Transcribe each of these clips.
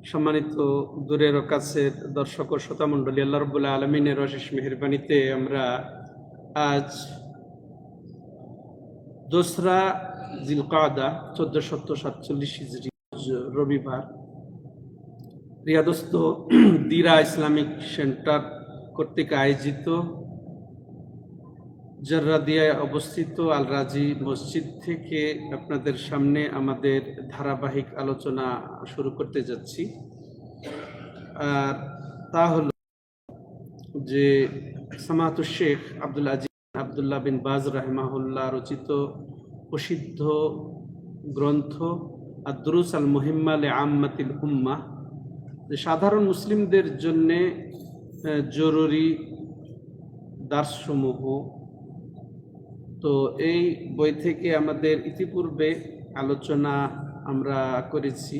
সম্মানিত দূরের ও কাছের দর্শক ও শ্রোতা মণ্ডলী, আল্লাহ রাব্বুল আলামিনের অশেষ মেহেরবানিতে আমরা আজ দোসরা জিলকাদা 1447 হিজরি রবিবার রিয়াদস্থ দিরা ইসলামিক সেন্টার কর্তৃক আয়োজিত জাররাদিয়ায় অবস্থিত আল রাজি মসজিদ থেকে আপনাদের সামনে আমাদের ধারাবাহিক আলোচনা শুরু করতে যাচ্ছি। আর তা হলো যে সামাতুল শেখ আব্দুল আজিজ আব্দুল্লাহ বিন বাজ রাহিমাহুল্লাহ রচিত প্রসিদ্ধ গ্রন্থ আদ-দুরুস আল মুহিম্মা লিআম্মাতিল উম্মাহ, যে সাধারণ মুসলিমদের জন্য জরুরি দার্সসমূহ। তো এই বই থেকে আমাদের ইতিপূর্বে আলোচনা আমরা করেছি,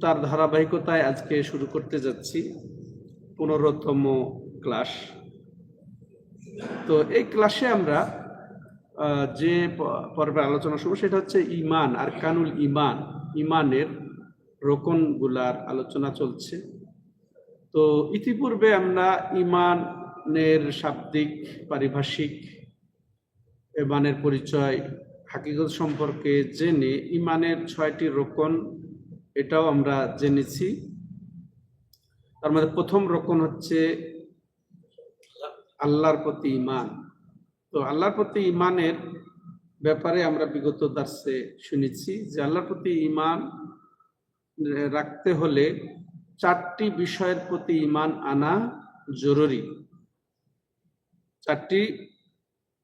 তার ধারাবাহিকতায় আজকে শুরু করতে যাচ্ছি 15তম ক্লাস। তো এই ক্লাসে আমরা যে পর্বে আলোচনা শুরু সেটা হচ্ছে ঈমান আর কানুল ঈমান, ঈমানের রোকনগুলার আলোচনা চলছে। তো ইতিপূর্বে আমরা ঈমানের শাব্দিক পারিভাষিক ঈমানের পরিচয় হাকিকত সম্পর্কে জেনে ঈমানের 6টি রোকন এটাও আমরা জেনেছি। তার মধ্যে প্রথম রোকন হচ্ছে আল্লাহর প্রতি ঈমান। তো আল্লাহর প্রতি ঈমানের ব্যাপারে আমরা বিগত দার্সে শুনেছি যে আল্লাহর প্রতি ঈমান রাখতে হলে 4টি বিষয়ের প্রতি ঈমান আনা জরুরি। 4টি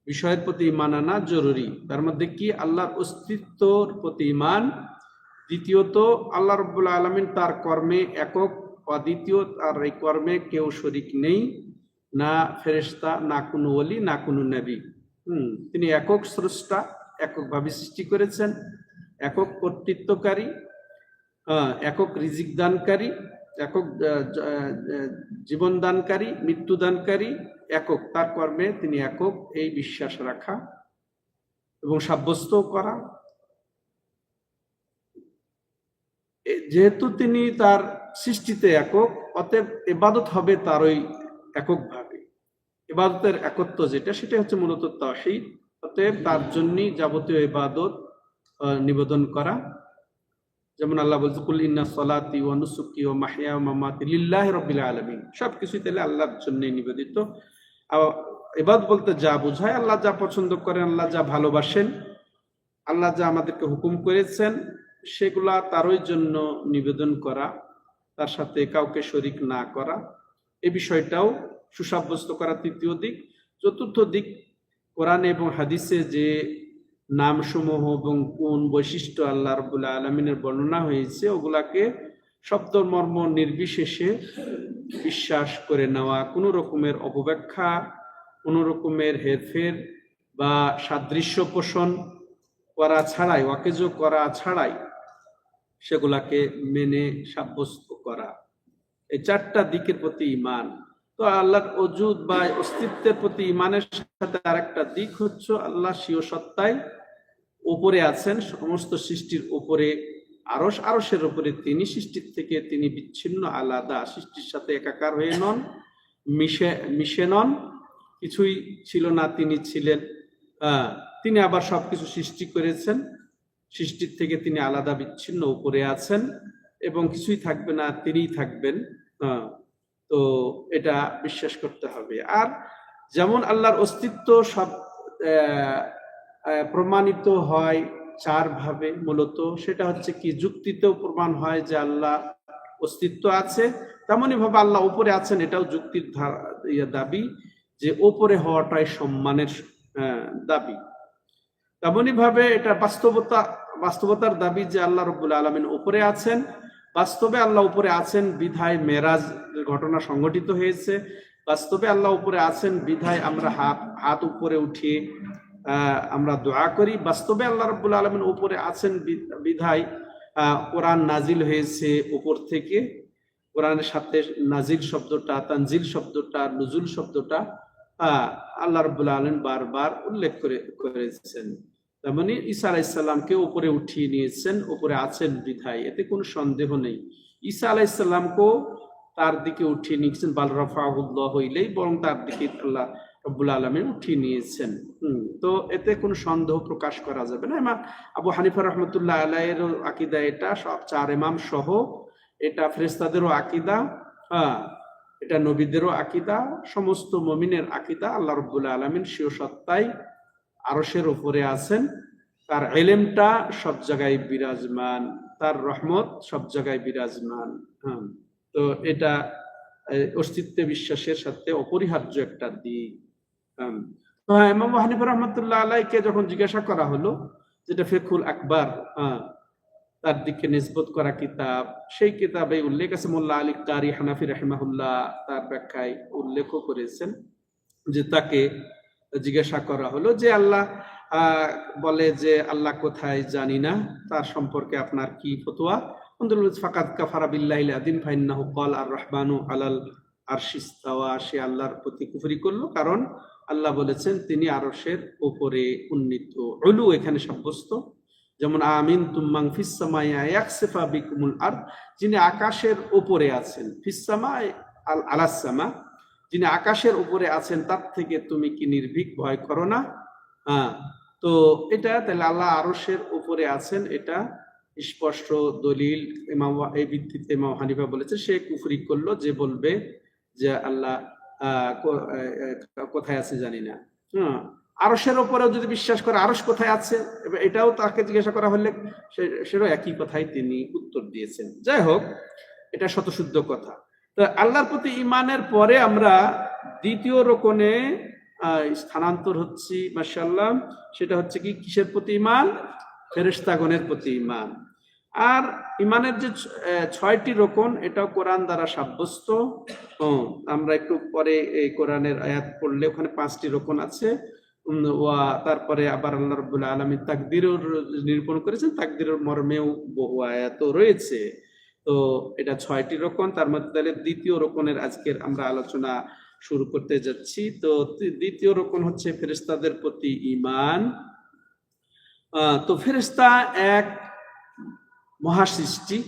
বিষয়ের প্রতি ঈমান আনা জরুরি। তার মধ্যে কি? আল্লাহর অস্তিত্বর প্রতি ঈমান, দ্বিতীয়ত আল্লাহ রাব্বুল আলামিন তার কর্মে একক, অদ্বিতীয়, আর এই কর্মে কেউ শরীক নেই, না ফেরেশতা, না কোনো ওলি, না কোনো নবী। তিনি একক স্রষ্টা, এককভাবে সৃষ্টি করেছেন, একক কর্তৃত্বকারী, একক রিজিক দানকারী, একক জীবন দানকারী, মৃত্যু দানকারী, একক, তার কর্মে তিনি একক, এই বিশ্বাস রাখা এবং সাব্যস্ত করা। যেহেতু তিনি তার সৃষ্টিতে একক, অতএব ইবাদত হবে তার ওই এককভাবে। ইবাদতের একত্ব যেটা, সেটা হচ্ছে মূলত তাওহীদ। অতএব তার জন্যই যাবতীয় ইবাদত নিবেদন করা। যেমন আল্লাহ বলছে, কুল ইন্না সলাতি ওয়া নুসুকি ওয়া মাহইয়া ওয়া মামাতি লিল্লাহি রাব্বিল আলামিন। সবকিছুই তাহলে আল্লাহর জন্য নিবেদিত। ইবাদত বলতে যা বোঝায়, আল্লাহ যা পছন্দ করেন, আল্লাহ যা ভালোবাসেন, আল্লাহ যা আমাদেরকে হুকুম করেছেন, সেগুলা তারই জন্য নিবেদন করা, তার সাথে কাউকে শরীক না করা, এই বিষয়টাও সুসাব্যস্ত করা তৃতীয় দিক। চতুর্থ দিক, কোরআন এবং হাদিসে যে নামসমূহ এবং কোন বৈশিষ্ট্য আল্লাহ রাব্বুল আলামিনের বর্ণনা হয়েছে, ওগুলাকে শব্দ মর্ম নির্বিশেষে বিশ্বাস করে নেওয়া, কোনো রকমের অপব্যাখ্যা, কোনো রকমের হেরফের বা সাদৃশ্য পোষণ করা ছাড়াই, ওয়াকেজ করা ছাড়াই সেগুলাকে মেনে সাব্যস্ত করা। এই 4টা দিকের প্রতি ঈমান। তো আল্লাহর ওজুদ বা অস্তিত্বের প্রতি ঈমানের সাথে আরেকটা দিক হচ্ছে আল্লাহ স্বীয় সত্তায় উপরে আছেন, সমস্ত সৃষ্টির উপরে, আরশের উপরে তিনি, সৃষ্টির থেকে তিনি বিচ্ছিন্ন, আলাদা, সৃষ্টির সাথে একাকার হয়ে নন, মিশে নন, কিছুই ছিল না তিনি ছিলেন। তিনি আবার সবকিছু সৃষ্টি করেছেন, সৃষ্টির থেকে তিনি আলাদা, বিচ্ছিন্ন, উপরে আছেন এবং কিছুই থাকবে না, তিনিই থাকবেন। তো এটা বিশ্বাস করতে হবে। আর যেমন আল্লাহর অস্তিত্ব সব প্রমাণিত হয় 4 ভাবে মূলত, সেটা হচ্ছে কি, যুক্তিতেও প্রমাণ হয় যে আল্লাহ অস্তিত্ব আছে, তেমনি ভাবে আল্লাহ উপরে আছেন, এটাও যুক্তির দাবি, যে উপরে হওয়াটাই সম্মানের দাবি। তেমনি ভাবে এটা বাস্তবতার দাবি যে আল্লাহ রাব্বুল আলামিন উপরে আছেন। বাস্তবে আল্লাহ উপরে আছেন বিধায় মেরাজ ঘটনা সংঘটিত হয়েছে। বাস্তবে আল্লাহ উপরে আছেন বিধায় আমরা হাত উপরে উঠিয়ে আমরা দোয়া করি। বাস্তবে আল্লাহ রাব্বুল আলামিন উপরে আছেন বিধায় কোরআন নাজিল হয়েছে উপর থেকে। কোরআনের সাথে নাজিল শব্দটা, তানজিল শব্দটা, নুজুল শব্দটা আল্লাহ রাব্বুল আলামিন বারবার উল্লেখ করেছেন। তার মানে ঈসা আলাইসাল্লামকে উপরে উঠিয়ে নিয়েছেন, উপরে আছেন বিধায়, এতে কোনো সন্দেহ নেই। ঈসা আলাইসাল্লামকেও তার দিকে উঠিয়ে নিয়েছেন, বাল রাফাহুল্লাহ হইলেই, বরং তার দিকে আল্লাহ রব্বুল আলামিন উঠিয়ে নিয়েছেন। তো এতে কোনো সন্দেহ প্রকাশ করা যাবে না। ইমাম আবু হানিফা রহমতুল্লাহ আলাইয়ের আকীদা এটা, সব চার ইমাম সহ, এটা ফেরেশতাদেরও আকীদা, এটা নবীদেরও আকীদা, সমস্ত মুমিনের আকীদা। আল্লাহ রব্বুল আলামিন স্বীয় সত্তায় আরশের উপরে আছেন, তার ইলমটা সব জায়গায় বিরাজমান, তার রহমত সব জায়গায় বিরাজমান। তো এটা অস্তিত্বে বিশ্বাসের সাথে অপরিহার্য একটা দিক। ইমাম আবু হানিফা রাহমাতুল্লাহ আলাইহিকে যখন জিজ্ঞাসা করা হলো, যেটা ফিকহুল আকবার, তার দিকে নিসবত করা কিতাব, সেই কিতাবে উল্লেখ আছে, মোল্লা আলী কারি হানাফি রাহিমাহুল্লাহ তার ব্যাখ্যায় উল্লেখও করেছেন যে তাকে জিজ্ঞাসা করা হলো যে আল্লাহ বলে যে আল্লাহ কোথায় জানি না, তার সম্পর্কে আপনার কি ফতোয়া? ফাকাদ কাফারা বিল্লাহিল আযীম ফাইন্নাহু ক্বাল আর রহমানু আলাল আরশিস তাওয়া, সে আল্লাহর প্রতি কুফরি করলো, কারণ আল্লাহ বলেছেন তিনি আরশের উপরে উন্নীত। উলু এখানে সাব্যস্ত, যেমন আমিন তুম্মাং ফিস সামাই ইয়াকসিফা বিকুমুল আরদ, যিনি আকাশের উপরে আছেন, ফিস সামাই আলাস সামা, যিনি আকাশের উপরে আছেন তার থেকে তুমি কি নির্ভীক ভয় করো না? তো এটা তাহলে আল্লাহ আরশের উপরে আছেন, এটা স্পষ্ট দলিল। এই ভিত্তিতে ইমাম হানিফা বলেছে সে কুফরি করলো যে বলবে যে আল্লাহ কোথায় আছে জানি না। আরশের উপরেও যদি বিশ্বাস করে আরশ কোথায় আছে, এটাও তাকে জিজ্ঞাসা করা হলে সেটাও একই কথাই তিনি উত্তর দিয়েছেন। যাই হোক, এটা শতশুদ্ধ কথা। তো আল্লাহর প্রতি ঈমানের পরে আমরা দ্বিতীয় রকনে স্থানান্তর হচ্ছি, মাশাআল্লাহ। সেটা হচ্ছে কি, কিসের প্রতি ঈমান? ফেরেশতাগণের প্রতি ঈমান। আর ঈমানের যে 6টি রকন, এটাও কোরআন দ্বারা সাব্যস্ত। আমরা একটু পরে এই কোরআনের আয়াত পড়লে ওখানে 5টি রকন আছে। তারপরে আবার আল্লাহ রাব্বুল আলামিন তাকদীরের নিরূপণ করেছেন, তাকদীরের মর্মেও বহু আয়াত রয়েছে। তো এটা 6টি রকন, তার মধ্যে তাহলে দ্বিতীয় রকনের আজকের আমরা আলোচনা শুরু করতে যাচ্ছি। তো দ্বিতীয় রকন হচ্ছে ফেরেশতাদের প্রতি ঈমান। তো ফেরেশতা এক মহাসৃষ্টি,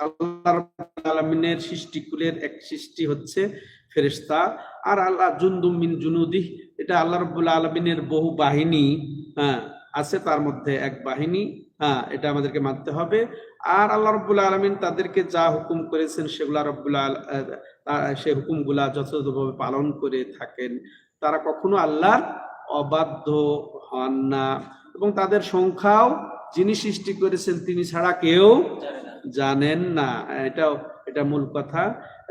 আল্লাহ রাব্বুল আলামিনের সৃষ্টিকুলের এক সৃষ্টি হচ্ছে ফেরেশতা। আর আল্লাহ জুনদুম মিন জুনুদিহ, এটা আল্লাহ রাব্বুল আলামিনের বহু বাহিনী আছে, তার মধ্যে এক বাহিনী, এটা আমাদেরকে মানতে হবে। আর আল্লাহ রাব্বুল আলামিন তাদেরকে যা হুকুম করেছেন সেগুলা সে হুকুমগুলা যথাযথভাবে পালন করে থাকেন। তারা কখনো আল্লাহর অবাধ্য হন না, এবং তাদের সংখ্যাও যিনি সৃষ্টি করেছেন তিনি ছাড়া কেউ জানেন না। এটা মূল কথা।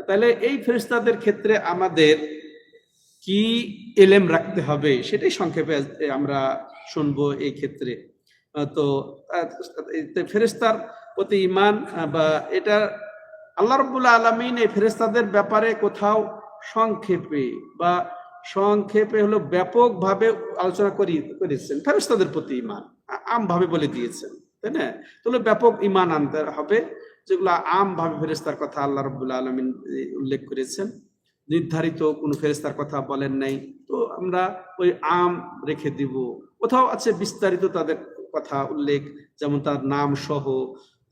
তাহলে এই ফেরেশতাদের ক্ষেত্রে আমাদের কি ইলম রাখতে হবে সেটাই সংক্ষেপে আমরা শুনবো এই ক্ষেত্রে। তো ফেরেশতার প্রতি ঈমান, বা এটা আল্লাহ রাব্বুল আলামিন এই ফেরেশতাদের ব্যাপারে কোথাও সংক্ষেপে হলো ব্যাপকভাবে আলোচনা করেছেন। ফেরেশতাদের প্রতি ঈমান আমভাবে বলে দিয়েছেন, তাই না? তাহলে ব্যাপক ঈমান আনতে হবে, যেগুলো আমভাবে ফেরেশতার কথা আল্লাহ রাব্বুল আলামিন উল্লেখ করেছেন, নির্ধারিত কোনো ফেরেশতার কথা বলেন নাই। তো আমরা ওই আম রেখে দিব। কোথাও আছে বিস্তারিত তাদের কথা উল্লেখ, যেমন তার নাম সহ,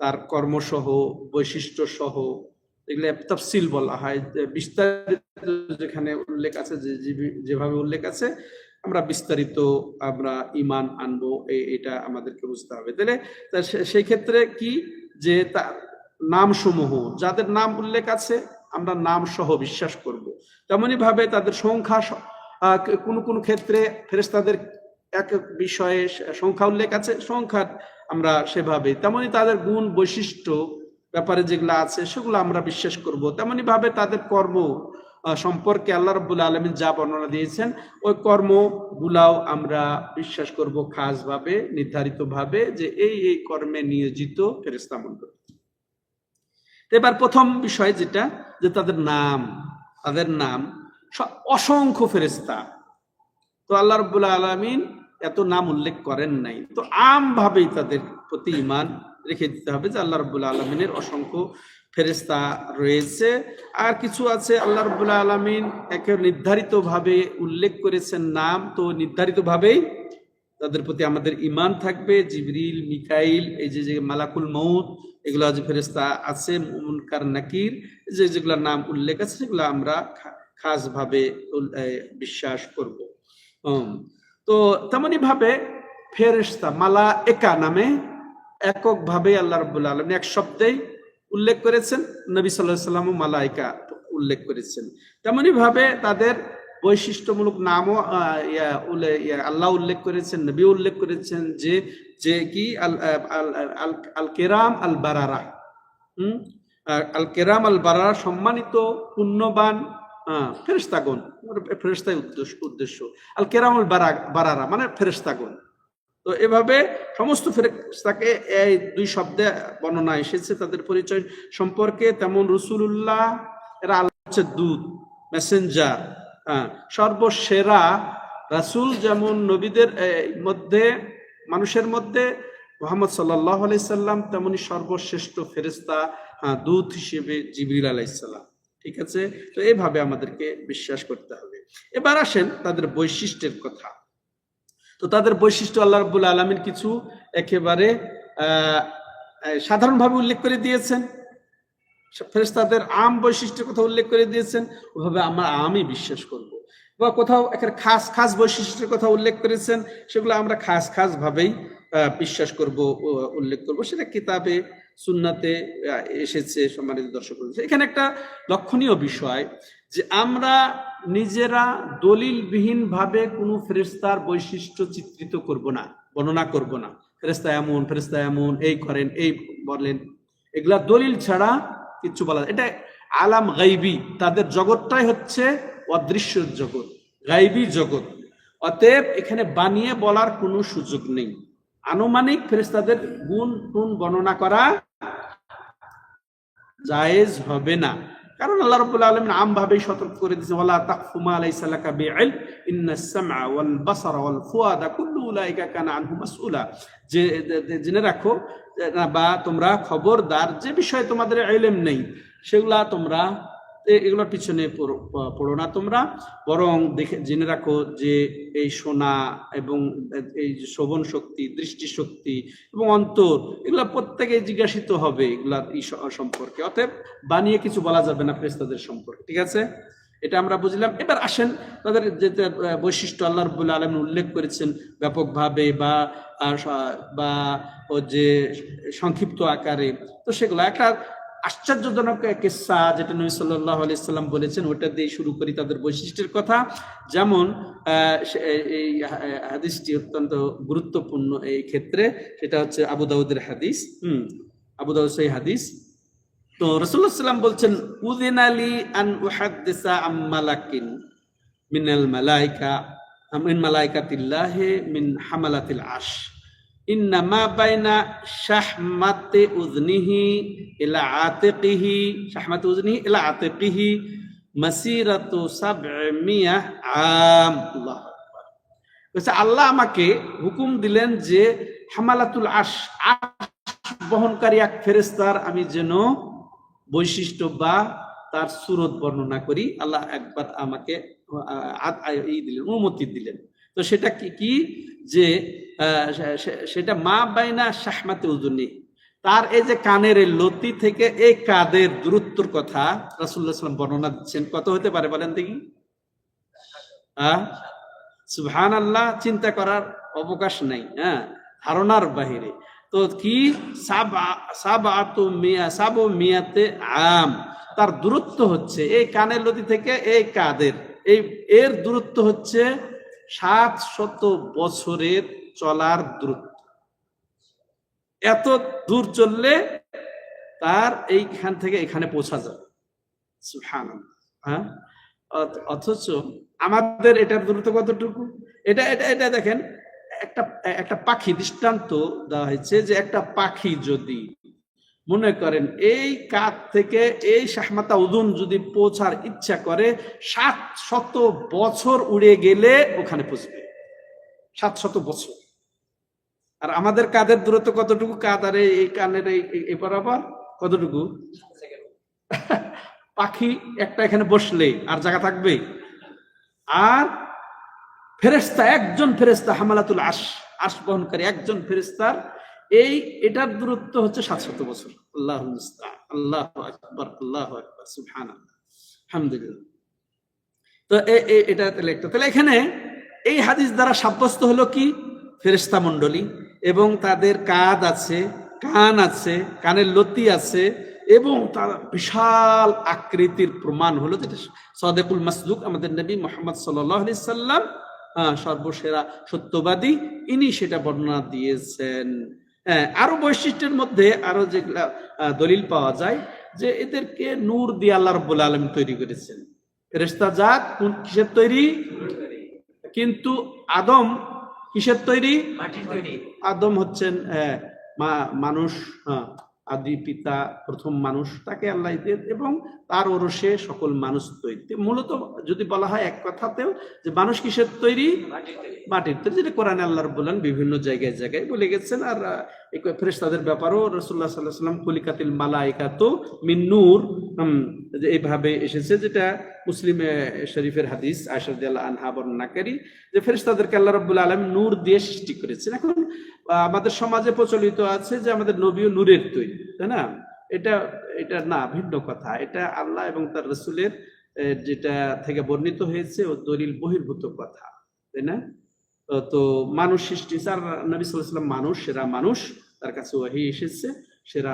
তার কর্মসহ, বৈশিষ্ট্য সহ, এগুলো তাফসিল বলা হয়। বিস্তারিত যেখানে উল্লেখ আছে, যেভাবে উল্লেখ আছে, আমরা বিস্তারিত আমরা ঈমান আনবো, এটা আমাদেরকে বুঝতে হবে। তাহলে সেই ক্ষেত্রে কি, যে তার নাম সমূহ, যাদের নাম উল্লেখ আছে আমরা নাম সহ বিশ্বাস করব। তেমনি ভাবে তাদের সংখ্যা, কোন ক্ষেত্রে ফেরেশতাদের এক বিষয়ে সংখ্যা উল্লেখ আছে, সংখ্যা আমরা সেভাবে, তেমনি তাদের গুণ বৈশিষ্ট্য ব্যাপারে যেগুলো আছে সেগুলো আমরা বিশ্বাস করব। তেমনি ভাবে তাদের কর্ম সম্পর্কে আল্লাহ রাব্বুল আলামিন যা বর্ণনা দিয়েছেন ওই কর্মগুলাও আমরা বিশ্বাস করব খাসভাবে, নির্ধারিতভাবে, যে এই কর্মে নিয়োজিত ফেরেশতা মণ্ডলী। এবার প্রথম বিষয় যেটা, যে তাদের নাম অসংখ্য ফেরেশতা, তো আল্লাহ রাব্বুল আলামিন এত নাম উল্লেখ করেন নাই। তো আমভাবেই তাদের প্রতি ঈমান রেখে দিতে হবে যে আল্লাহ রাব্বুল আলামিনের অসংখ্য ফেরেশতা রয়েছে। আর কিছু আছে আল্লাহ রাব্বুল আলামিন একে নির্ধারিতভাবে উল্লেখ করেছেন নাম, তো নির্ধারিতভাবেই তাদের প্রতি আমাদের ঈমান থাকবে। জিবরিল, মিকাইল, এই যে মালাকুল মউত, এগুলা যে ফেরেশতা আছে, মুনকার নাকির, যেগুলোর নাম উল্লেখ আছে, সেগুলো আমরা খাস ভাবে বিশ্বাস করব। তো তেমনি ভাবে ফেরেশতা মালায়েকা নামে একক ভাবে আল্লাহ রাব্বুল আলামিন এক শব্দেই উল্লেখ করেছেন, নবী সাল্লাল্লাহু আলাইহি ওয়াসাল্লাম মালায়েকা উল্লেখ করেছেন। তেমনি ভাবে তাদের বৈশিষ্ট্যমূলক নামও আল্লাহ উল্লেখ করেছেন, নবী উল্লেখ করেছেন, যে যে কি আল কেরাম আল বারারা, আল কেরাম আল বারারা, সম্মানিত পুণ্যবান ফেরেশতাগণ, ফেরেশতাই উদ্দেশ্য, আল কেরাম আল বারারা মানে ফেরেশতাগণ। তো এভাবে সমস্ত ফেরেশতাকে এই দুই শব্দে বর্ণনা এসেছে তাদের পরিচয় সম্পর্কে। তেমন রাসূলুল্লাহ, এরা আল্লাহর হচ্ছে দূত, মেসেঞ্জার, সর্বসেরা রাসূল। যেমন নবীদের মধ্যে, মানুষের মধ্যে মুহাম্মদ সাল্লাল্লাহু আলাইহি সাল্লাম, তেমনি সর্বশ্রেষ্ঠ ফেরেশতা দূত হিসেবে জিবরিল আলাইহিস সালাম। ঠিক আছে, তো এইভাবে আমাদেরকে বিশ্বাস করতে হবে। এবার আসেন তাদের বৈশিষ্ট্যের কথা। তো তাদের বৈশিষ্ট্য আল্লাহ রাব্বুল আলামিন কিছু একেবারে সাধারণভাবে উল্লেখ করে দিয়েছেন, ফেরেশতাদের আম বৈশিষ্ট্যের কথা উল্লেখ করে দিয়েছেন, ওভাবে আমি বিশ্বাস করব। বা কোথাও একটা খাস খাস বৈশিষ্ট্যের কথা উল্লেখ করেছেন, সেগুলো আমরা খাস খাস ভাবেই বিশ্বাস করব, উল্লেখ করব। সেটা কিতাবে সুন্নাতে এসেছে। সম্মানিত দর্শক, এখানে একটা লক্ষণীয় বিষয় যে আমরা নিজেরা দলিলবিহীন ভাবে কোনো ফেরেশতার বৈশিষ্ট্য চিত্রিত করব না, বর্ণনা করব না। ফেরেশতা এমন, ফেরেশতা এমন, এই করেন, এই বলেন, এগুলা দলিল ছাড়া কিচ্ছু বলা। এটা আলাম গাইবি, তাদের জগৎটাই হচ্ছে অদৃশ্য জগৎ, গাইবি জগৎ। অতএব এখানে বানিয়ে বলার কোনো সুযোগ নেই। আনুমানিক ফেরেশতাদের গুণ বর্ণনা করা জায়েজ হবে না, কারণ আল্লাহ রাব্বুল আলামিন আমভাবেই সতর্ক করে দিয়েছেন, ওয়ালা তাকফু মা লাইসা লাকা বিইলম ইন্নাস সামআ ওয়াল বাসারা ওয়াল ফুয়াদা কুল্লু উলাইকা কানা আনহু মাসউলা। যে জেনে রাখো, বা তোমরা খবরদার, যে বিষয়ে তোমাদের ইলম নেই সেগুলা তোমরা এগুলোর পিছনে পড়ো না তোমরা, বরং জেনে রাখো যে এই শোনা এবং এই শ্রবণ শক্তি, দৃষ্টি শক্তি এবং অন্তর, এগুলা প্রত্যেকে জিজ্ঞাসিত হবে এগুলা সম্পর্কে। অতএব বানিয়ে কিছু বলা যাবে না ফেরেশতাদের সম্পর্কে। ঠিক আছে, এটা আমরা বুঝলাম। এবার আসেন তাদের যে বৈশিষ্ট্য আল্লাহ রাব্বুল আলামিন উল্লেখ করেছেন ব্যাপকভাবে বা যে সংক্ষিপ্ত আকারে, তো সেগুলো একটা আশ্চর্যজনক কিসসা যেটা নবী সাল্লাল্লাহু আলাইহি সাল্লাম বলেছেন, ওটা দিয়ে শুরু করি তাদের বৈশিষ্ট্যের কথা। যেমন এই হাদিসটি অত্যন্ত গুরুত্বপূর্ণ এই ক্ষেত্রে, সেটা হচ্ছে আবু দাউদের হাদিস। আবু দাউদ সেই হাদিস। তো রাসূলুল্লাহ সাল্লাল্লাহু আলাইহি ওয়াসাল্লাম বলছেন, উযিনা লি আন উহাদ্দিসা আম মালাকিন মিনাল মালাইকা মিন মালাইকাতিল্লাহি মিন হামালাতিল আরশ ইন্নামা বাইনা শাহমাতি উযনিহি ইলা আতিকিহি, শাহমাতি উযনিহি ইলা আতিকিহি মাসিরাতু 700 আম। আল্লাহু আকবার। আল্লাহ আমাকে হুকুম দিলেন যে হামালাতুল আরশ, বহনকারী এক ফেরেশতার আমি যেন বৈশিষ্ট্য বা তার সুরত বর্ণনা করি। আল্লাহ একবার আমাকে অনুমতি দিলেন। তো সেটা কি যে সেটা মা বাইনা শাহমাতে উযুনি, তার এই যে কানের এই লতি থেকে এই কাদের দূরত্বর কথা রাসূলুল্লাহ সাল্লাল্লাহু আলাইহি ওয়াসাল্লাম বর্ণনা দিচ্ছেন। কত হতে পারে বলেন দেখি? সুবহানাল্লাহ, চিন্তা করার অবকাশ নাই, ধারণার বাহিরে। তো কি সাবু মিয়াতে আম, তার দূরত্ব হচ্ছে এই কানের লতি থেকে এই কাদের, এর দূরত্ব হচ্ছে 700 বছরের চলার দূরত্ব। এত দূর চললে তার এইখান থেকে এখানে পৌঁছা যাবে। সুবহানাল্লাহ। অথচ আমাদের এটার দূরত্ব কতটুকু? এটা এটা এটা দেখেন, একটা পাখি দৃষ্টান্ত দেওয়া হয়েছে যে একটা পাখি যদি মনে করেন এই কাত থেকে এই শাহমাতা উযুন যদি পৌঁছার ইচ্ছা করে, 700 বছর উড়ে গেলে ওখানে পৌঁছবে। 700 বছর। আর আমাদের কাদের দূরত্ব কতটুকু? কাদ আর এই কানের এই বরাবর কতটুকু? পাখি একটা এখানে বসলে আর জায়গা থাকবে? আর ফেরেশতা, একজন ফেরেশতা হামালাতুল আরশ, আরশ বহনকারী একজন ফেরেশতার এটার দূরত্ব হচ্ছে 700 বছর। আল্লাহু মুস্তাআন। আল্লাহু আকবার, আল্লাহু আকবার, সুবহানাল্লাহ, আলহামদুলিল্লাহ। তো এটা তাহলে এখানে এই হাদিস দ্বারা সাব্যস্ত হলো কি, ফেরেশতা মণ্ডলী এবং তাদের কাঁধ আছে, কান আছে, কানের লতি আছে এবং তার বিশাল আকৃতির প্রমাণ হলো যেটা সাদেকুল মাসদুক আমাদের নবী মুহাম্মদ সাল্লাল্লাহু আলাইহি সাল্লাম, সর্বসেরা সত্যবাদী, ইনি সেটা বর্ণনা দিয়েছেন। আরো বৈশিষ্ট্যের মধ্যে আরো যেগুলা দলিল পাওয়া যায় যে এদেরকে নূর দিয়ে আল্লাহ রাব্বুল আলামিন তৈরি করেছেন। ফেরেশতা জাত কিসের তৈরি? কিন্তু আদম কিসের তৈরি? মাটির তৈরি। আদম হচ্ছেন মানুষ, আদি পিতা, প্রথম মানুষ, তাকে আল্লাহ এবং তার ওরসে সকল মানুষ তৈরি। মূলত যদি বলা হয় এক কথাতেও যে মানুষ কিসের তৈরি? মাটির তৈরি, যেটা কোরআনে আল্লাহ রাব্বুল আলামিন বিভিন্ন জায়গায় জায়গায় বলে গেছেন। আর ফেরেশতাদের ব্যাপারেও রাসূলুল্লাহ সাল্লাল্লাহু আলাইহি ওয়াসাল্লাম খুলিকাতিল মালাইকাতু মিন নূর এইভাবে এসেছে, যেটা মুসলিম শরীফের হাদিস আয়েশা রাদিয়াল্লাহু আনহা বর্ণনাকারী, যে ফেরেশতাদেরকে আল্লাহ রাব্বুল আলামিন নূর দিয়ে সৃষ্টি করেছেন। এখন আমাদের সমাজে প্রচলিত আছে যে আমাদের নবীও নূরের তৈরি, তাই না? এটা না, ভিন্ন কথা। এটা আল্লাহ এবং তার রাসূলের যেটা থেকে বর্ণিত হয়েছে ও দলিল বহির্ভূত কথা, তাই না? তো মানুষ সৃষ্টি, আর নবী সাল্লাল্লাহু আলাইহি ওয়াসাল্লাম মানুষ, সেরা মানুষ, তার কাছে ওহী এসেছে, সেরা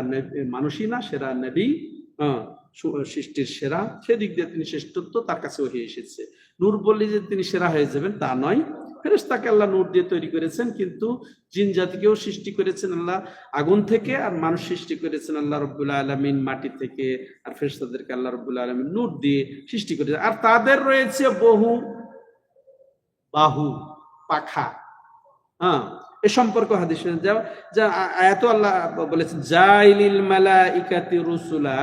মানুষই না, সেরা নবী, সৃষ্টির সেরা, সেদিক দিয়ে তিনি শ্রেষ্ঠত্ব, তার কাছে ওহী এসেছে। নূর বললে যে তিনি সেরা হয়ে যাবেন তা নয়। ফেরেশতাকে আল্লাহ নূর দিয়ে তৈরি করেছেন, কিন্তু জিন জাতিকেও সৃষ্টি করেছেন আল্লাহ আগুন থেকে, আর মানুষ সৃষ্টি করেছেন আল্লাহ রাব্বুল আলামিন মাটি থেকে, আর ফেরেশতাদেরকে আল্লাহ রাব্বুল আলামিন নূর দিয়ে সৃষ্টি করেছেন। আর তাদের রয়েছে বহু বাহু, পাখা। এ সম্পর্ক হাদিসে যা আয়াত আল্লাহ বলেছেন, জাইলিল মালাইকাতি রুসুলা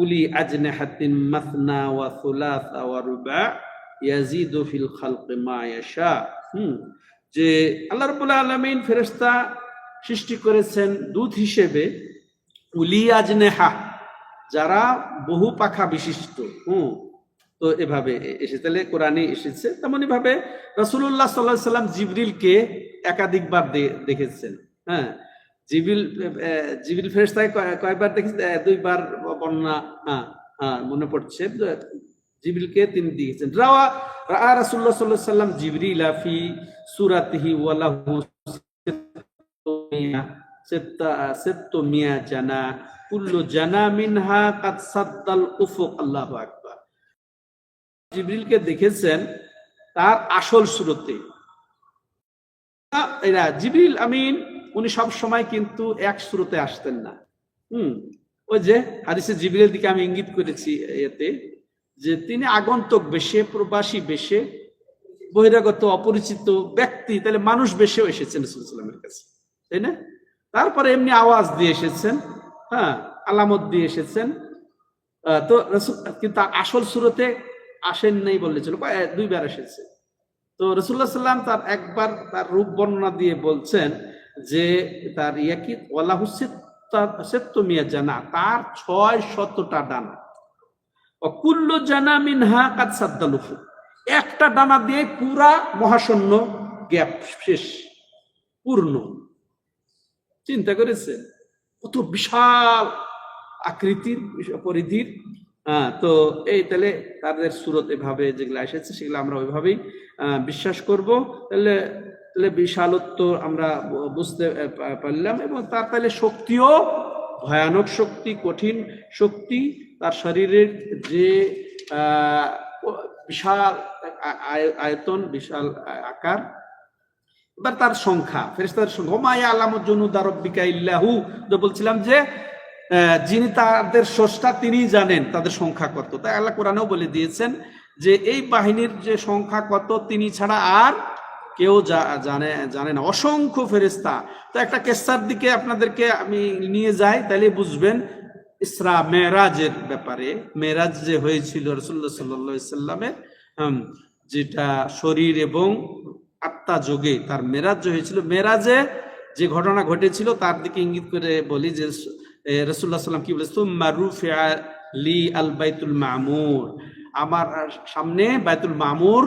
উলি আজনিহাতিন মাসনা ওয়া সুলাসা ওয়া রুবা ইয়াজিদু ফিল খালকি মা ইয়াশা। যে আল্লাহ রাব্বুল আলামিন ফেরেশতা সৃষ্টি করেছেন দূত হিসেবে, উলি আজনিহা, যারা বহু পাখা বিশিষ্ট। তো এভাবে এসেছে, তাহলে কোরআনে এসেছে। তেমনি ভাবে রাসূলুল্লাহ সাল্লাল্লাহু আলাইহি সাল্লাম জিবরিলকে একাধিকবার দেখেছেন। জিবরিল ফেরেশতাকে কয়বার দেখেছেন? 2বার বর্ণনা মনে পড়ছে। জিবরিলকে তিনি দেখেছেন। রাওয়া রাসূলুল্লাহ সাল্লাল্লাহু আলাইহি সাল্লাম জিবরিলা ফি সূরাতিহি ওয়া লাহু সিত্তুমিয়া জানা কুল্লু জানা মিনহা কাদ সাদ্দাল উফুক। আল্লাহু আকবার। জিবরিলকে দেখেছেন তার আসল সুরতে। জিবরিল আমিন উনি সব সময় কিন্তু এক সুরতে আসতেন না। ওই যে হাদিসে জিবরিলের দিকে আমি ইঙ্গিত করেছি এতে, যে তিনি আগন্তুক বেশে, প্রবাসী বেশে, বহিরাগত অপরিচিত ব্যক্তি, তাহলে মানুষ বেশেও এসেছেন রাসূল সাল্লাল্লাহু আলাইহি ওয়াসাল্লামের কাছে, তাই না? তারপরে এমনি আওয়াজ দিয়ে এসেছেন, আলামত দিয়ে এসেছেন। তো রাসূল কিন্তু আসল সুরতে আসেন নাই বললে চলো, 2বার এসেছে। তো রাসূলুল্লাহ সাল্লাল্লাহু আলাইহি ওয়াসাল্লাম তার একবার তার রূপ বর্ণনা দিয়ে বলছেন যে তার ইয়াকিত ওয়ালাহু সিত্তুমিয়া জানা, তার 600টা ডানা। কুল্লু জানা মিনহা কাদ সাদ্দাল উফুক, একটা ডানা দিয়ে পুরা মহাশূন্য গ্যাপ শেষ, পূর্ণ। চিন্তা করেছেন কত বিশাল আকৃতির, পরিধির। তো এই তাহলে তাদের সুরত এভাবে যেগুলো এসেছে সেগুলো আমরা ওইভাবেই বিশ্বাস করব। তাহলে বিশালত্ব আমরা বুঝতে পারলাম, এবং তার তাহলে শক্তিও ভয়ানক শক্তি, কঠিন শক্তি, তার শরীরের যে বিশাল আয়তন, বিশাল আকার। এবার তার সংখ্যা, ফেরেশতাদের সংখ্যা, ওমা ইয়ালামু জুনুদা রাব্বিকা ইল্লাহু, বলছিলাম যে যিনি তাদের স্রষ্টা তিনি জানেন তাদের সংখ্যা কত। তাই আল্লাহ কোরআনেও বলে দিয়েছেন যে এই বাহিনীর যে সংখ্যা কত তিনি ছাড়া আর কেউ জানে না, অসংখ্য ফেরেশতা। তো একটা কেসার দিকে আপনাদেরকে আমি নিয়ে যাই, তাহলে বুঝবেন ইসরা মেরাজের ব্যাপারে। মেরাজ যে হয়েছিল রাসূলুল্লাহ সাল্লাল্লাহু আলাইহি ওয়াসাল্লামের, যেটা শরীর এবং আত্মা যোগে তার মেরাজ হয়েছিল। মেরাজে যে ঘটনা ঘটেছিল তার দিকে ইঙ্গিত করে বলি যে রাসূলুল্লাহ সাল্লাল্লাহু আলাইহি ওয়াসাল্লাম কি বলেছেন, সুম্মা রুফিআ লি আল বাইতুল মামুর, আমার সামনে বাইতুল মামুর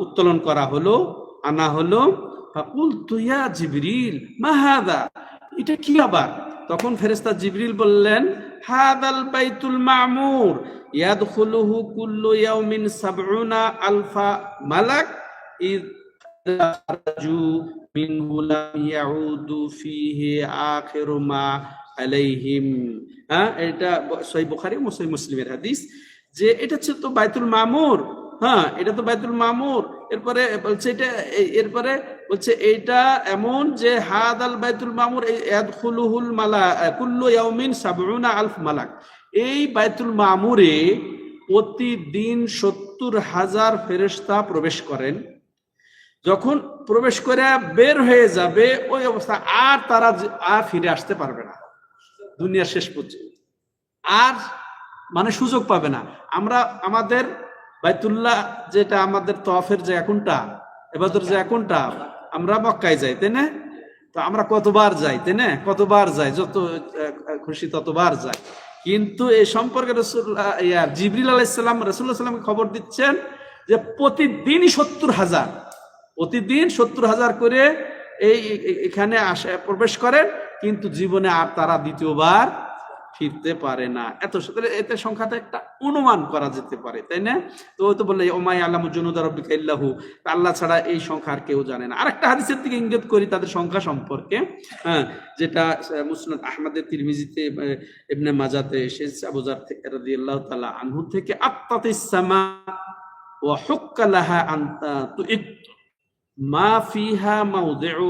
উত্তোলন করা হলো, আনা হলো। ফাকুলতু ইয়া জিবরিল মা হাদা, এটা কি আবার? তখন ফেরেশতা জিবরিল বললেন, হাদাল বাইতুল মামুর ইয়াদখুলুহু কুল্লু ইয়াউমিন ৭০,০০০ মালাক ইযখারাজু মিনহু লাম ইয়াউদু ফীহি আখিরু মা আলাইহিম। এটা সহিহ বুখারী ও সহিহ মুসলিমের হাদিস, যে এটা হচ্ছে তো বাইতুল মামুর। এটা তো বাইতুল মামুর। এরপরে বলছে এটা, এরপরে বলছে এইটা এমন যে হাদাল বাইতুল মামুর ইয়াদখুলুহুল কুল্লু ইয়াউমিন ৭০,০০০ মালাক। এই বাইতুল মামুরে প্রতিদিন ৭০,০০০ ফেরেশতা প্রবেশ করেন। যখন প্রবেশ করে বের হয়ে যাবে ওই অবস্থা, আর তারা আর ফিরে আসতে পারবে না দুনিয়ার শেষ পর্যন্ত, আর মানে সুযোগ পাবে না। আমরা আমাদের বাইতুল্লাহ যেটা আমাদের তওয়াফের যে এখনটা ইবাদতের যে এখনটা, আমরা মক্কায় যাই, তাই না? তো আমরা কতবার যাই, তাই না? কতবার যাই, যত খুশি ততবার যাই। কিন্তু এই সম্পর্কে জিবরিল আলাইহিস সালাম রাসূলুল্লাহ সাল্লামকে খবর দিচ্ছেন যে প্রতিদিনই ৭০,০০০, প্রতিদিন ৭০,০০০ করে এখানে আসে প্রবেশ করেন, কিন্তু জীবনে আর তারা দ্বিতীয়বার ফিরতে পারে না। এতে সংখ্যাটা একটা অনুমান করা যেতে পারে, তাই না? তো ওই তো বললে ওমা ইয়ালামু জুনুদা রাব্বিকা ইল্লাহু, আল্লাহ ছাড়া এই সংখ্যা আর কেউ জানে না। আরেকটা হাদিসের দিকে ইঙ্গিত করি তাদের সংখ্যা সম্পর্কে, যেটা মুসনাদ আহমদের, তিরমিজিতে, ইবনে মাজাতে এসেছে আবু যার রাদিয়াল্লাহু তাআলা আনহু থেকে, আত্তাতিস সামা ওয়া হুক্কা লাহা আন তুইত মা ফিহা মাউদিউ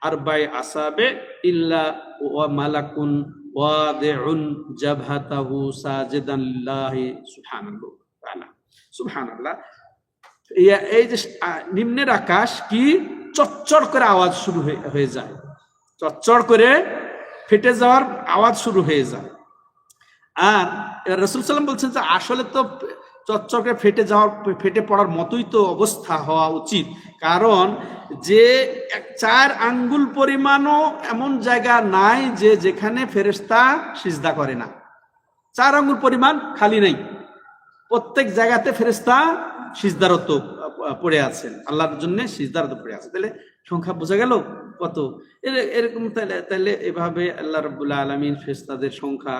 আরবা'i আসাবি ইল্লা ওয়া মালাকুন ওয়াদিউন জাবহাতাহু সাজিদান লিল্লাহি সুবহানাল্লাহ তাআলা। সুবহানাল্লাহ। এই যে নিম্নের আকাশ কি চচ্চড় করে আওয়াজ শুরু হয়ে যায়, চচ্চড় করে ফেটে যাওয়ার আওয়াজ শুরু হয়ে যায়। আর রাসূল সাল্লাল্লাহু বলছেন যে আসলে তো চচ্চড়কে ফেটে পড়ার মতোই তো অবস্থা হওয়া উচিত, কারণ যে ৪ আঙ্গুল পরিমাণও এমন জায়গা নাই যে যেখানে ফেরেশতা সিজদা করে না। ৪ আঙ্গুল পরিমাণ খালি নেই, প্রত্যেক জায়গাতে ফেরেশতা সিজদারত পড়ে আছেন, আল্লাহর জন্য সিজদারত পড়ে আছে। তাহলে সংখ্যা বোঝা গেল কত। এরকম তাহলে এভাবে আল্লাহ রাব্বুল আলামিন ফেরেশতাদের সংখ্যা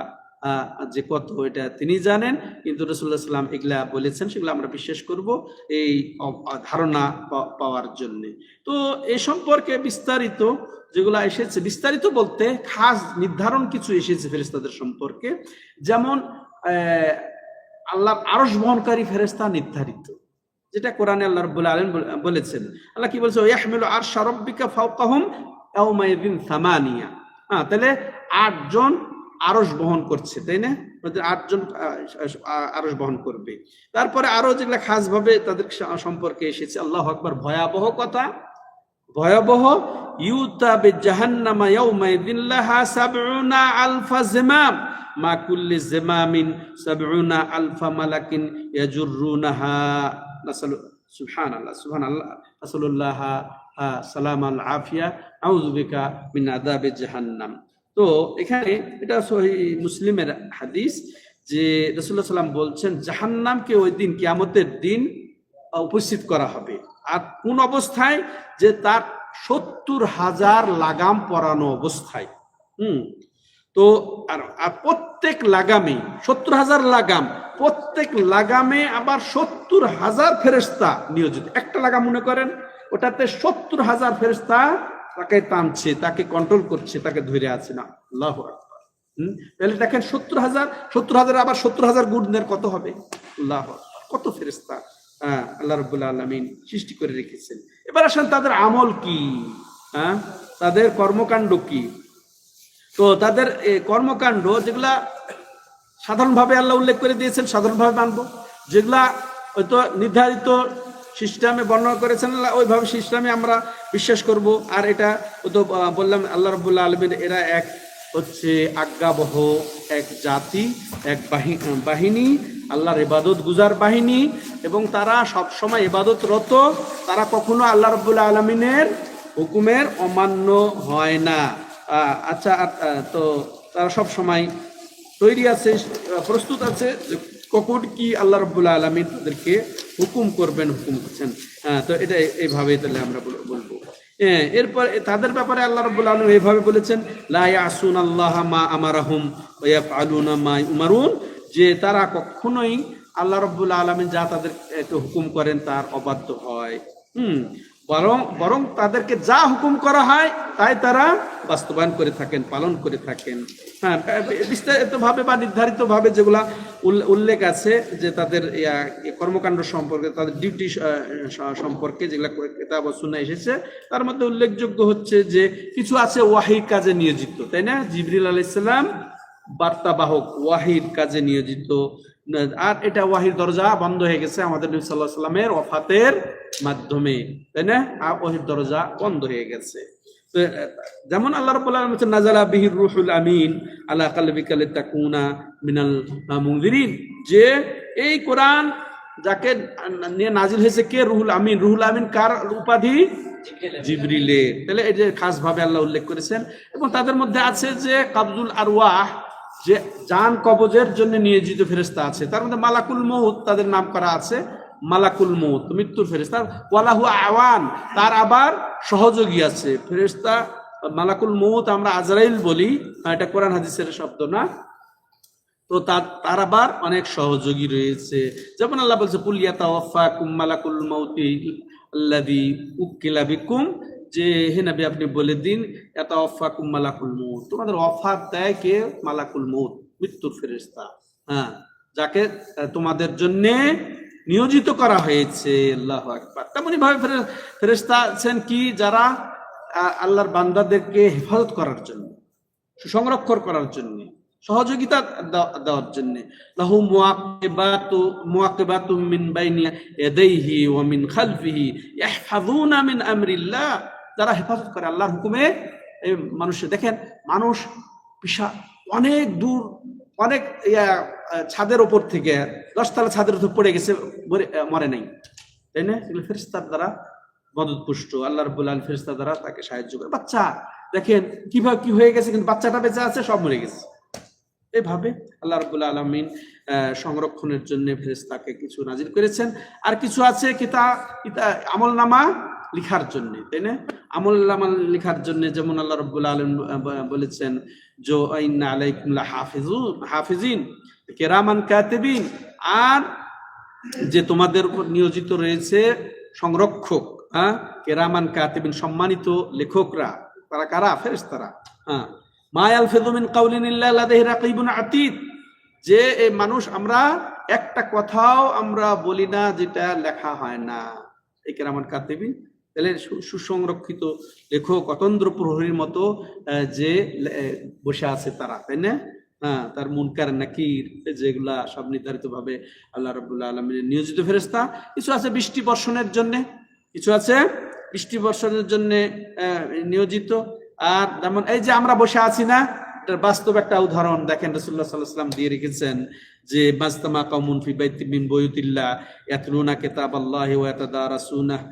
যে কত এটা তিনি জানেন, কিন্তু রাসূলুল্লাহ সাল্লাল্লাহু আলাইহি ওয়াসাল্লাম এগুলা বলেছেন, সেগুলো আমরা বিশ্বাস করব এই ধারণা পাওয়ার জন্য। তো এই সম্পর্কে বিস্তারিত যেগুলো এসেছে, বিস্তারিত বলতে খাস নির্ধারণ কিছু এসেছে ফেরেশতাদের সম্পর্কে, যেমন আল্লাহর আরশ বহনকারী ফেরেশতা নির্ধারিত, যেটা কোরআনে আল্লাহ রাব্বুল আলামিন বলেছেন। আল্লাহ কি বলছে, ইয়াহমিলু আরশা রাব্বিকা ফাওকাহুম ইয়াওমাইযিন সামানিয়া। তাহলে ৮ জন আরশ বহন করছে, তাই না? ৮ জন আরশ বহন করবে। তারপরে আরো যেগুলা খাস ভাবে তাদের সম্পর্কে এসেছে, আল্লাহু আকবার, ভয়াবহ কথা, ভয়াবহ। ইউতা বিজাহান্নামা ইয়াউমাইযিন লাহা ৭০,০০০ জিমাম মা কুল্লি জিমামিন ৭০,০০০ মালাকিন ইয়াজুরুনাহা। সুবহানাল্লাহ, সুবহানাল্লাহ, রাসূলুল্লাহ সালামাল আফিয়া আউযু বিকা মিন আযাবি জাহান্নাম। তো এখানে এটা সহিহ মুসলিমের হাদিস যে রাসূলুল্লাহ সাল্লাম বলছেন, জাহান্নামকে ওই দিন কিয়ামতের দিন উপস্থিত করা হবে। আর কোন অবস্থায়? যে তার ৭০,০০০ লাগাম পরানো অবস্থায়। তো আর প্রত্যেক লাগামে ৭০,০০০ লাগাম, প্রত্যেক লাগামে আবার ৭০,০০০ ফেরেশতা নিয়োজিত। একটা লাগাম মনে করেন, ওটাতে ৭০,০০০ ফেরেশতা তাকে টানছে, তাকে কন্ট্রোল করছে, তাকে ধরে আছে না। আল্লাহু আকবার। তাহলে দেখেন ৭০,০০০ আবার ৭০,০০০ গুণের কত হবে? আল্লাহু আকবার, কত ফেরেশতা আল্লাহ রাব্বুল আলামিন সৃষ্টি করে রেখেছেন। এবার আসেন তাদের আমল কি, তাদের কর্মকাণ্ড কি। তো তাদের কর্মকাণ্ড যেগুলা সাধারণভাবে আল্লাহ উল্লেখ করে দিয়েছেন, সাধারণভাবে মানবো। যেগুলা হয়তো নির্ধারিত সিস্টেমে বর্ণনা করেছেন আল্লাহ, ওইভাবে সিস্টেমে আমরা বিশ্বাস করব। আর এটা তো বললাম আল্লাহ রাব্বুল আলামিন এরা এক হচ্ছে আজ্ঞাবহ এক জাতি, এক বাহিনী, আল্লাহর ইবাদত গুজার বাহিনী, এবং তারা সব সময় ইবাদতরত। তারা কখনো আল্লাহ রাব্বুল আলামিনের হুকুমের অমান্য হয় না। আচ্ছা, তো তারা সব সময় তৈরি আছে, প্রস্তুত আছে কখন কি আল্লাহ রাব্বুল আলামিন তাদেরকে হুকুম করবেন, হুকুম করছেন। তো এটা এইভাবে তাহলে আমরা বলবো। এরপর তাদের ব্যাপারে আল্লাহ রাব্বুল আলামিন এইভাবে বলেছেন, লা ইয়াসুনাল্লাহা মা আমারাহুম ওয়া ইয়াফআলুনা মা ইউমারুন, যে তারা কখনোই আল্লাহ রাব্বুল আলামিন যা তাদেরকে হুকুম করেন তার অবাধ্য হয়। বরং তাদেরকে যা হুকুম করা হয় তাই তারা বাস্তবায়ন করে থাকেন, পালন করে থাকেন। হ্যাঁ, বিস্তারিত ভাবে বা নির্ধারিত ভাবে যেগুলা উল্লেখ আছে যে তাদের কর্মকাণ্ড সম্পর্কে, তাদের ডিউটি সম্পর্কে যেগুলা কিতাব ও সুন্নাহ এসেছে, তার মধ্যে উল্লেখযোগ্য হচ্ছে যে কিছু আছে ওয়াহির কাজে নিয়োজিত, তাই না? জিবরিল আলাইহিস সালাম বার্তাবাহক, ওয়াহির কাজে নিয়োজিত। আর এটা ওয়াহির দরজা বন্ধ হয়ে গেছে আমাদের নবী সাল্লাল্লাহু আলাইহি সাল্লামের ওয়াফাতের মাধ্যমে, তাই না? আর ওয়াহির দরজা বন্ধ হয়ে গেছে। যেমন আল্লাহ রাব্বুল আলামিন বলেন, নাযালা বিহির রূহুল আমিন আলা কলবিকা লিতাকুনা মিনাল মুনযিরিন, যে এই কোরআন যাকে নিয়ে নাজিল হয়েছে, কে? রুহুল আমিন। রুহুল আমিন কার উপাধি? জিবরিলের। তাহলে এই যে খাস ভাবে আল্লাহ উল্লেখ করেছেন। এবং তাদের মধ্যে আছে যে কাবজুল আরওয়াহ, যে জান কবজের জন্য নিয়োজিত ফেরেশতা আছে, তার মধ্যে মালাকুল মউত তাদের নাম করা আছে, মালাকুল মউত মৃত্যুর ফেরেশতা। ওয়ালাহু আওয়ান, তার আবার সহযোগী আছে ফেরেশতা। মালাকুল মউত আমরা আজরাইল বলি, এটা কোরআন হাদিসের শব্দ না। তো তার আবার অনেক সহযোগী রয়েছে। যেমন আল্লাহ বলছে, কুল ইয়াতাওয়াফাকুম মালাকুল মাউতি আল্লাযী উকিলা বিকুম, যে হে নবী আপনি বলে দিন, ইয়াতাওয়াফাকুম মালাকুল মউত, তোমাদের ওয়াফাত দেয় কে? মালাকুল মউত, মৃত্যুর ফেরেশতা। হ্যাঁ, যাকে তোমাদের জন্য নিয়োজিত করা হয়েছে। আল্লাহু আকবার। তেমনি ভাবে ফেরেশতা আছেন কি, যারা আল্লাহর বান্দাদেরকে হেফাজত করার জন্য, সুসংরক্ষণ করার জন্য, সহযোগিতা দেওয়ার জন্য। লাহু মুআকিবাতুম মিন বাইনি ইয়াদাইহি ওয়া মিন খালফিহি ইয়াহফাযুনা মিন আমরিল্লাহ, যারা হেফাজত করে আল্লাহর হুকুমে। এই মানুষ দেখেন, মানুষ অনেক দূর, অনেক ছাদের উপর থেকে 10 তলা ছাদের উপর পড়ে গেছে, মরে নাই, তাই না? এগুলো ফেরেশতার দ্বারা মদতপুষ্ট, আল্লাহ রাব্বুল আলামিন ফেরেশতার দ্বারা তাকে সাহায্য করে। বাচ্চা দেখেন কিভাবে কি হয়ে গেছে, কিন্তু বাচ্চাটা বেঁচে আছে, সব মরে গেছে। এভাবে আল্লাহ রাব্বুল আলামিন সংরক্ষণের জন্য ফেরেশতাকে কিছু নাজিল করেছেন। আর কিছু আছে আমলনামা লিখার জন্য, তাই না? আমলনামা লিখার জন্য যেমন আল্লাহ রাব্বুল আলামিন বলেছেন, জো ইন্না আলাইকুম হাফিজিন কিরামান কাতিবিন, আর যে তোমাদের উপর নিয়োজিত রয়েছে সংরক্ষক, হ্যাঁ, কিরামান কাতিবিন, সম্মানিত লেখকরা। তারা কারা? ফেরেশতারা। হ্যাঁ, মা ইয়ালফিযু মিন কাউলিন ইল্লা লাদাইহি রাকিবুন আতীদ, যে এই মানুষ আমরা একটা কথাও আমরা বলি না যেটা লেখা হয় না, এই কিরামান কাতিবিন। তাহলে সুসংরক্ষিত লেখক, অতন্দ্র প্রহরীর মতো যে বসে আছে তারা, তাই না? হ্যাঁ, তার মুনকার নাকির যেগুলা সব নির্ধারিত ভাবে আল্লাহ রাব্বুল আলামিনের নিয়োজিত ফেরেশতা। কিছু আছে বৃষ্টি বর্ষণের জন্য, কিছু আছে বৃষ্টি বর্ষণের জন্য নিয়োজিত। আর যেমন এই যে আমরা বসে আছি না, এটার বাস্তব একটা উদাহরণ দেখেন রাসূলুল্লাহ সাল্লাল্লাহু আলাইহি ওয়াসাল্লাম দিয়ে রেখেছেন, যে মাজতামা কওমুন ফি বাইতিন মিন বুয়ুতিল্লাহ ইয়াতলুনা কিতাবাল্লাহি ওয়া ইয়াতাদারাসুনাহু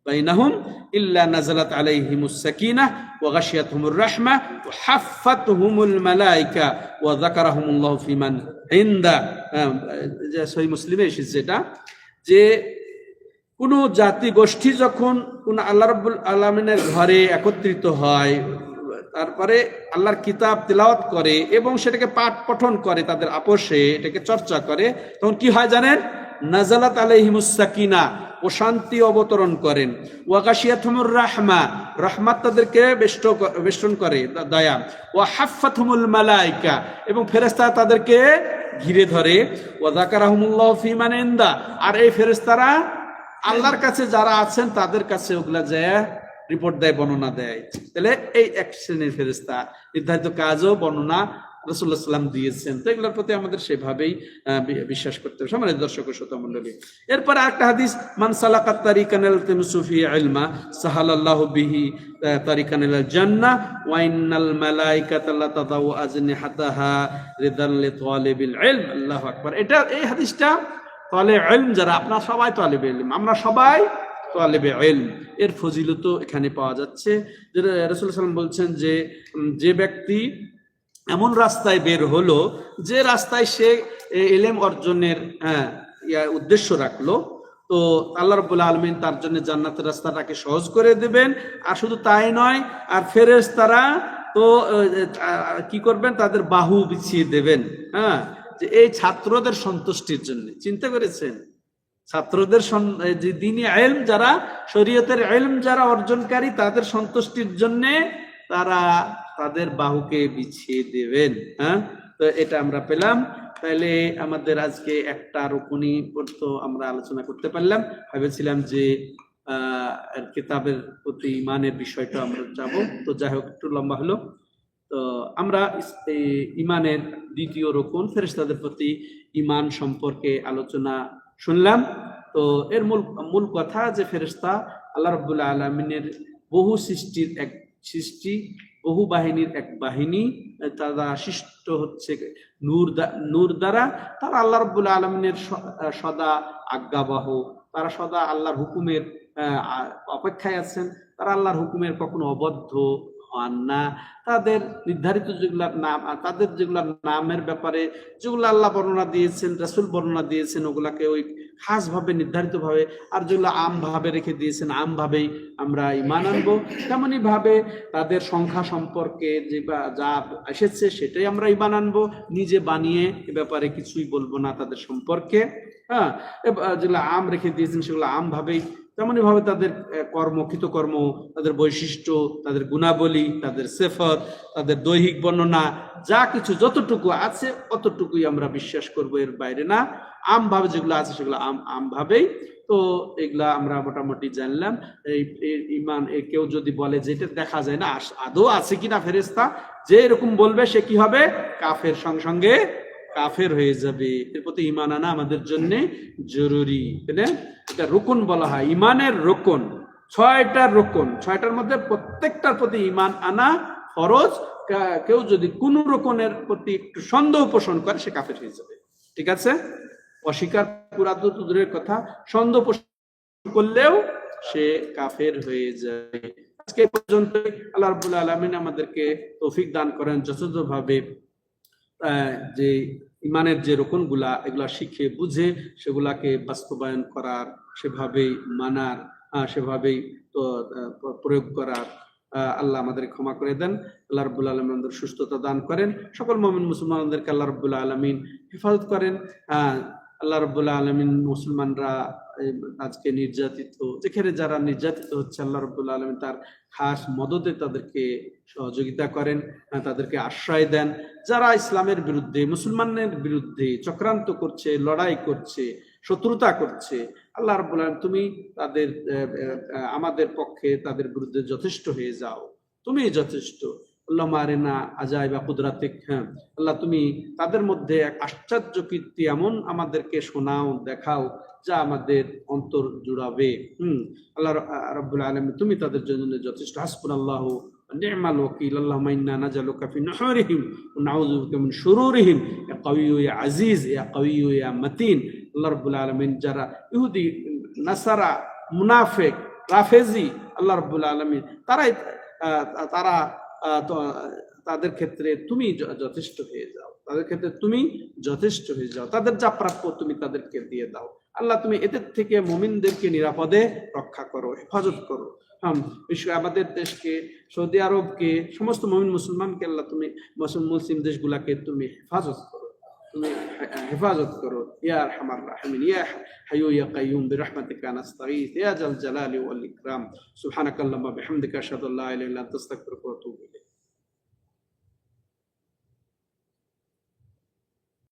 বাইনাহুম ইল্লা নাযালাত আলাইহিমুস সাকিনাহ ওয়া গাশিয়াতহুমুর রাহমাহ ওয়া হাফফাতহুমুল মালায়েকা ওয়া যাকারাহুমুল্লাহু ফিমান ইনদা। যে সহিহ মুসলিমে এসেছে এটা, যে কোন জাতি গোষ্ঠী যখন কোন আল্লাহ রাব্বুল আলামিনের ঘরে একত্রিত হয়, তারপরে আল্লাহর কিতাব তিলাওয়াত করে এবং সেটাকে পাঠ পঠন করে, তাদের আপোষে এটাকে চর্চা করে, তখন কি হয় জানেন? নাযালাত আলাইহিমুস সাকিনাহ, প্রশান্তি অবতরণ করেন। ওয়া গাশিয়াতহুমুর রাহমা, রহমত তাদেরকে বেষ্টন করে, দয়া। ওয়া হাফফাতহুমুল মালায়েকা, এবং ফেরেশতা তাদেরকে ঘিরে ধরে। ওয়া যাকারাহুমুল্লাহু ফিমান ইনদা, আর এই ফেরেশতারা আল্লাহর কাছে যারা আছেন তাদের কাছে ওগুলা যায় রিপোর্ট দেয়, বর্ণনা দেয়। তাহলে এই এক শ্রেণীর ফেরেশতা, নির্ধারিত কাজও বর্ণনা রাসূলুল্লাহ সাল্লাল্লাহু আলাইহি ওয়াসাল্লাম দিয়েছেন। তো এগুলোর প্রতি আমাদের সেভাবেই বিশ্বাস করতে হবে। সম্মানিত দর্শক ও শ্রোতা মণ্ডলী, এরপর আরেকটা হাদিস, মান সালাকাত তারিকান ইয়ালতামিসু ফি ইলমা সাহালাল্লাহু বিহি তারিকান ইলাল জান্নাহ ওয়া ইন্নাল মালায়েকাতা লাতাদাউ আজনিহাতাহা রিদাল লিতালিবিল ইলম। আল্লাহু আকবার। এটা এই হাদিসটা তালেব ইলম যারা, আপনারা সবাই তালেবে ইলম, আমরা সবাই তালেবে ইলম, এর ফজিলত এখানে পাওয়া যাচ্ছে। যেটা রাসূলুল্লাহ সাল্লাল্লাহু আলাইহি ওয়াসাল্লাম বলছেন যে ব্যক্তি এমন রাস্তায় বের হলো, যে রাস্তায় সে ইলম অর্জনের উদ্দেশ্য রাখলো, তো আল্লাহ রাব্বুল আলামিন তার জন্য জান্নাতের রাস্তাটাকে সহজ করে দেবেন। আর শুধু তাই নয়, আর ফেরেশতারা তো কি করবেন, তাদের বাহু বিছিয়ে দেবেন, হ্যাঁ, যে এই ছাত্রদের সন্তুষ্টির জন্য। চিন্তা করেছেন, ছাত্রদের যে দ্বীনি ইলম যারা, শরীয়তের ইলম যারা অর্জনকারী, তাদের সন্তুষ্টির জন্য তারা তাদের বাহুকে বিছিয়ে দেবেন। হ্যাঁ, তো এটা আমরা পেলাম। তাহলে আমাদের আজকে একটা রুকুনি তো আমরা আলোচনা করতে পারলাম। ভেবেছিলাম যে কিতাবের প্রতি ইমানের বিষয়টা আমরা যাব, তো যাই হোক একটু লম্বা হলো। তো আমরা ইমানের দ্বিতীয় রুকুন ফেরেশতাদের প্রতি ইমান সম্পর্কে আলোচনা শুনলাম। তো এর মূল কথা যে ফেরেশতা আল্লাহ রাব্বুল আলামিনের বহু সৃষ্টির এক সৃষ্টি, বহু বাহিনীর এক বাহিনী। তারা সৃষ্ট হচ্ছে নূর দ্বারা। তারা আল্লাহ রাব্বুল আলামিনের সদা আজ্ঞাবহ, তারা সদা আল্লাহর হুকুমের অপেক্ষায় আছেন। তারা আল্লাহর হুকুমের কখনো অবদ্ধ হন না। তাদের নির্ধারিত যেগুলার নাম, তাদের যেগুলার নামের ব্যাপারে যেগুলো আল্লাহ বর্ণনা দিয়েছেন, রাসূল বর্ণনা দিয়েছেন, ওগুলাকে ওই খাস ভাবে নির্ধারিত ভাবে, আর যেগুলো আম ভাবে রেখে দিয়েছেন আম ভাবেই আমরা ঈমান আনবো। তেমনি ভাবে তাদের সংখ্যা সম্পর্কে যে যা এসেছে সেটাই আমরা ঈমান আনবো। নিজে বানিয়ে এ ব্যাপারে কিছুই বলবো না তাদের সম্পর্কে। হ্যাঁ, যেগুলো আম রেখে দিয়েছেন সেগুলো আম ভাবেই। তেমনি ভাবে তাদের কৃতকর্ম, তাদের বৈশিষ্ট্য, তাদের গুণাবলী, তাদের সিফাত, তাদের দৈহিক বর্ণনা, যা কিছু যতটুকু আছে অতটুকুই আমরা বিশ্বাস করব, এর বাইরে না। আম ভাবে যেগুলো আছে সেগুলো আম ভাবেই। তো এগুলা আমরা মোটামুটি জানলাম। এই ঈমান কেউ যদি বলে যে এটা দেখা যায় না, আদৌ আছে কিনা ফেরেশতা, যে এরকম বলবে সে কি হবে, কাফের, সঙ্গে সঙ্গে কাফের হয়ে যাবে। এর প্রতি ঈমান আনা আমাদের জন্য জরুরি। এটা রুকন বলা হয়, ঈমানের রুকন। 6টা রুকন, 6টার মধ্যে প্রত্যেকটার প্রতি ঈমান আনা ফরজ। কেউ যদি কোন রুকনের প্রতি একটু সন্দেহ পোষণ করে সে কাফের হয়ে যাবে। ঠিক আছে, অস্বীকার পুরা তো দূরের কথা, সন্দেহ পোষণ করলেও সে কাফের হয়ে যাবে। আজকে পর্যন্ত আল্লাহ রাব্বুল আলামিন আমাদেরকে তৌফিক দান করেন যথাযথভাবে যে ইমানের যে রুকনগুলা, এগুলা শিখে বুঝে সেগুলাকে বাস্তবায়ন করার, সেভাবেই মানার, সেভাবেই তো প্রয়োগ করার। আল্লাহ আমাদের ক্ষমা করে দেন। আল্লাহ রাব্বুল আলামিন আমাদের সুস্থতা দান করেন। সকল মুমিন মুসলমানদেরকে আল্লাহ রাব্বুল আলামিন হেফাজত করেন। আল্লাহ রাব্বুল আলামিন মুসলমানরা আজকে নির্যাতিত, যেখানে যারা নির্যাতিত হচ্ছে, আল্লাহ রাব্বুল আলামিন তার খাস মদদে তাদেরকে সহযোগিতা করেন, তাদেরকে আশ্রয় দেন। যারা ইসলামের বিরুদ্ধে, মুসলমানের বিরুদ্ধে চক্রান্ত করছে, লড়াই করছে, শত্রুতা করছে, আল্লাহ রাব্বুল আলামিন তুমি তাদের আমাদের পক্ষে তাদের বিরুদ্ধে যথেষ্ট হয়ে যাও, তুমি যথেষ্ট। আল্লাহ মারেনা আজাইবা কুদরাতিক। হ্যাঁ আল্লাহ, তুমি তাদের মধ্যে এক আশ্চর্য কীর্তি এমন আমাদেরকে শোনাও, দেখাও, যা আমাদের অন্তর জুড়াবে। আল্লাহ রাব্বুল আলামিন তুমি তাদের জন্য যথেষ্ট। হাসবুনাল্লাহু ওয়া নি'মাল ওয়াকিল। আল্লাহুম্মা ইন্না নাজআলুকা ফি নুহুরিহিম ওয়া নাউযু বিকা মিন শুরুরিহিম ইয়া কাওয়িয়্যু ইয়া আজিজ ইয়া কাওয়িয়্যু ইয়া মাতিন। আল্লাহ রাব্বুল আলামিন যারা ইহুদি, নাসারা, মুনাফিক, রাফেজি, আল্লাহ রাব্বুল আলামিন তারা তাদের ক্ষেত্রে তুমি যথেষ্ট হয়ে যাও, তাদের ক্ষেত্রে তুমি যথেষ্ট হয়ে যাও, তাদের যা প্রাপ্য তুমি তাদেরকে দিয়ে দাও। আল্লাহ তুমি এদের থেকে মুমিনদেরকে নিরাপদে রক্ষা করো, হেফাজত করো। আমাদের দেশকে, সৌদি আরবকে, সমস্ত মুমিন মুসলমানকে আল্লাহ তুমি মুসলিম দেশগুলাকে তুমি হেফাজত করো, তুমি হেফাজত করো। ইয়া আরহামার রাহিমিন, ইয়া হাইয়্যু ইয়া কাইয়্যুম বিরহমাতিকা নাস্তাগীথ ইয়া জাল জালালি ওয়াল ইকরাম। সুবহানাকাল্লাহুম্মা বিহামদিকা আশহাদু আল্লা ইলাহা ইল্লা আনতা আস্তাগফিরুকা ওয়া আতুবু ইলাইক।